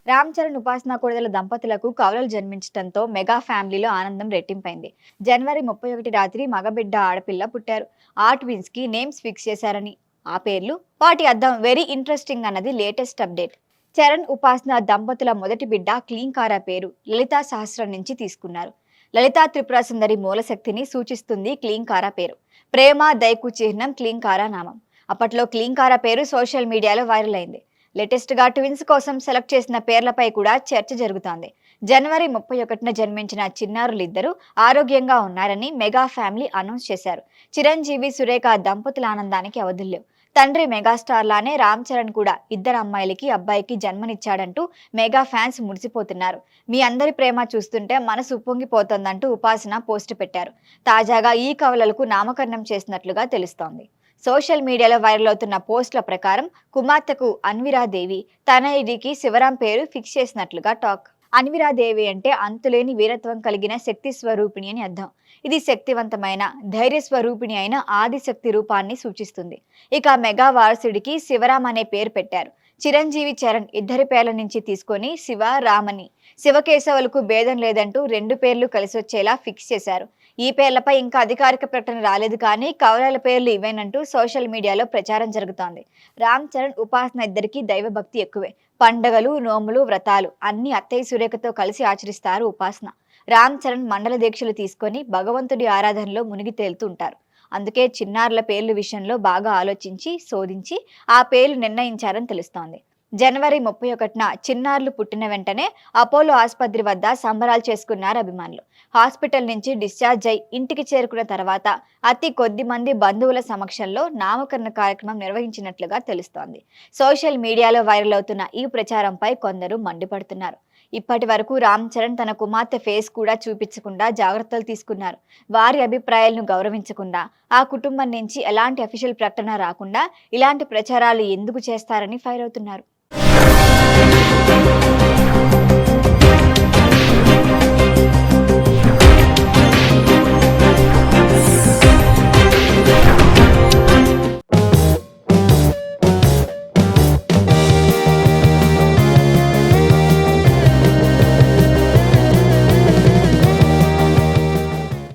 రామ్ చరణ్ ఉపాసన కోడెల దంపతులకు కవలలు జన్మించడంతో మెగా ఫ్యామిలీలో ఆనందం రెట్టింపైంది. జనవరి 31 రాత్రి మగబిడ్డ ఆడపిల్ల పుట్టారు. ఆ ట్విన్స్ కి నేమ్స్ ఫిక్స్ చేశారని, ఆ పేర్లు, వాటి అర్థం వెరీ ఇంట్రెస్టింగ్ అన్నది లేటెస్ట్ అప్డేట్. చరణ్ ఉపాసన దంపతుల మొదటి బిడ్డ క్లీంకారా పేరు లలితా సహస్రం నుంచి తీసుకున్నారు. లలితా త్రిపుర సుందరి మూలశక్తిని సూచిస్తుంది క్లీంకారా పేరు. ప్రేమ దయకు చిహ్నం క్లీంకారా నామం. అప్పట్లో క్లీంకారా పేరు సోషల్ మీడియాలో వైరల్ అయింది. లేటెస్ట్ గా ట్విన్స్ కోసం సెలెక్ట్ చేసిన పేర్లపై కూడా చర్చ జరుగుతోంది. జనవరి 31న జన్మించిన చిన్నారులిద్దరూ ఆరోగ్యంగా ఉన్నారని మెగా ఫ్యామిలీ అనౌన్స్ చేశారు. చిరంజీవి సురేఖ దంపతుల ఆనందానికి అవధుల్లేవు. తండ్రి మెగాస్టార్ లానే రామ్ చరణ్ కూడా ఇద్దరు అమ్మాయిలకి అబ్బాయికి జన్మనిచ్చాడంటూ మెగా ఫ్యాన్స్ మురిసిపోతున్నారు. మీ అందరి ప్రేమ చూస్తుంటే మనసు ఉప్పొంగిపోతోందంటూ ఉపాసన పోస్ట్ పెట్టారు. తాజాగా ఈ కవలలకు నామకరణం చేసినట్లుగా తెలుస్తోంది. సోషల్ మీడియాలో వైరల్ అవుతున్న పోస్టుల ప్రకారం కుమార్తెకు అన్విరాదేవి, తనయుడికి శివరాం పేరు ఫిక్స్ చేసినట్లుగా టాక్. అన్విరాదేవి అంటే అంతులేని వీరత్వం కలిగిన శక్తి స్వరూపిణి అని అర్థం. ఇది శక్తివంతమైన, ధైర్య స్వరూపిణి అయిన ఆదిశక్తి రూపాన్ని సూచిస్తుంది. ఇక మెగా వారసుడికి శివరాం అనే పేరు పెట్టారు. చిరంజీవి చరణ్ ఇద్దరి పేర్ల నుంచి తీసుకొని శివ రామని, శివకేశవులకు భేదం లేదంటూ రెండు పేర్లు కలిసొచ్చేలా ఫిక్స్ చేశారు. ఈ పేర్లపై ఇంకా అధికారిక ప్రకటన రాలేదు, కానీ కవలల పేర్లు ఇవేనంటూ సోషల్ మీడియాలో ప్రచారం జరుగుతోంది. రామ్ చరణ్ ఉపాసన ఇద్దరికి దైవభక్తి ఎక్కువే. పండగలు, నోములు, వ్రతాలు అన్ని అత్తయ్య సురేఖతో కలిసి ఆచరిస్తారు ఉపాసన. రామ్ చరణ్ మండల దీక్షలు తీసుకొని భగవంతుడి ఆరాధనలో మునిగి తేలుతూ ఉంటారు. అందుకే చిన్నారుల పేర్ల విషయంలో బాగా ఆలోచించి శోధించి ఆ పేర్లు నిర్ణయించారని తెలుస్తోంది. జనవరి 31న చిన్నారులు పుట్టిన వెంటనే అపోలో ఆసుపత్రి వద్ద సంబరాలు చేసుకున్నారు అభిమానులు. హాస్పిటల్ నుంచి డిశ్చార్జ్ అయి ఇంటికి చేరుకున్న తర్వాత అతి కొద్ది మంది బంధువుల సమక్షంలో నామకరణ కార్యక్రమం నిర్వహించినట్లుగా తెలుస్తోంది. సోషల్ మీడియాలో వైరల్ అవుతున్న ఈ ప్రచారంపై కొందరు మండిపడుతున్నారు. ఇప్పటి వరకు రామ్ చరణ్ తన కుమార్తె ఫేస్ కూడా చూపించకుండా జాగ్రత్తలు తీసుకున్నారు. వారి అభిప్రాయాలను గౌరవించకుండా, ఆ కుటుంబం నుంచి ఎలాంటి అఫీషియల్ ప్రకటన రాకుండా ఇలాంటి ప్రచారాలు ఎందుకు చేస్తారని ఫైర్ అవుతున్నారు.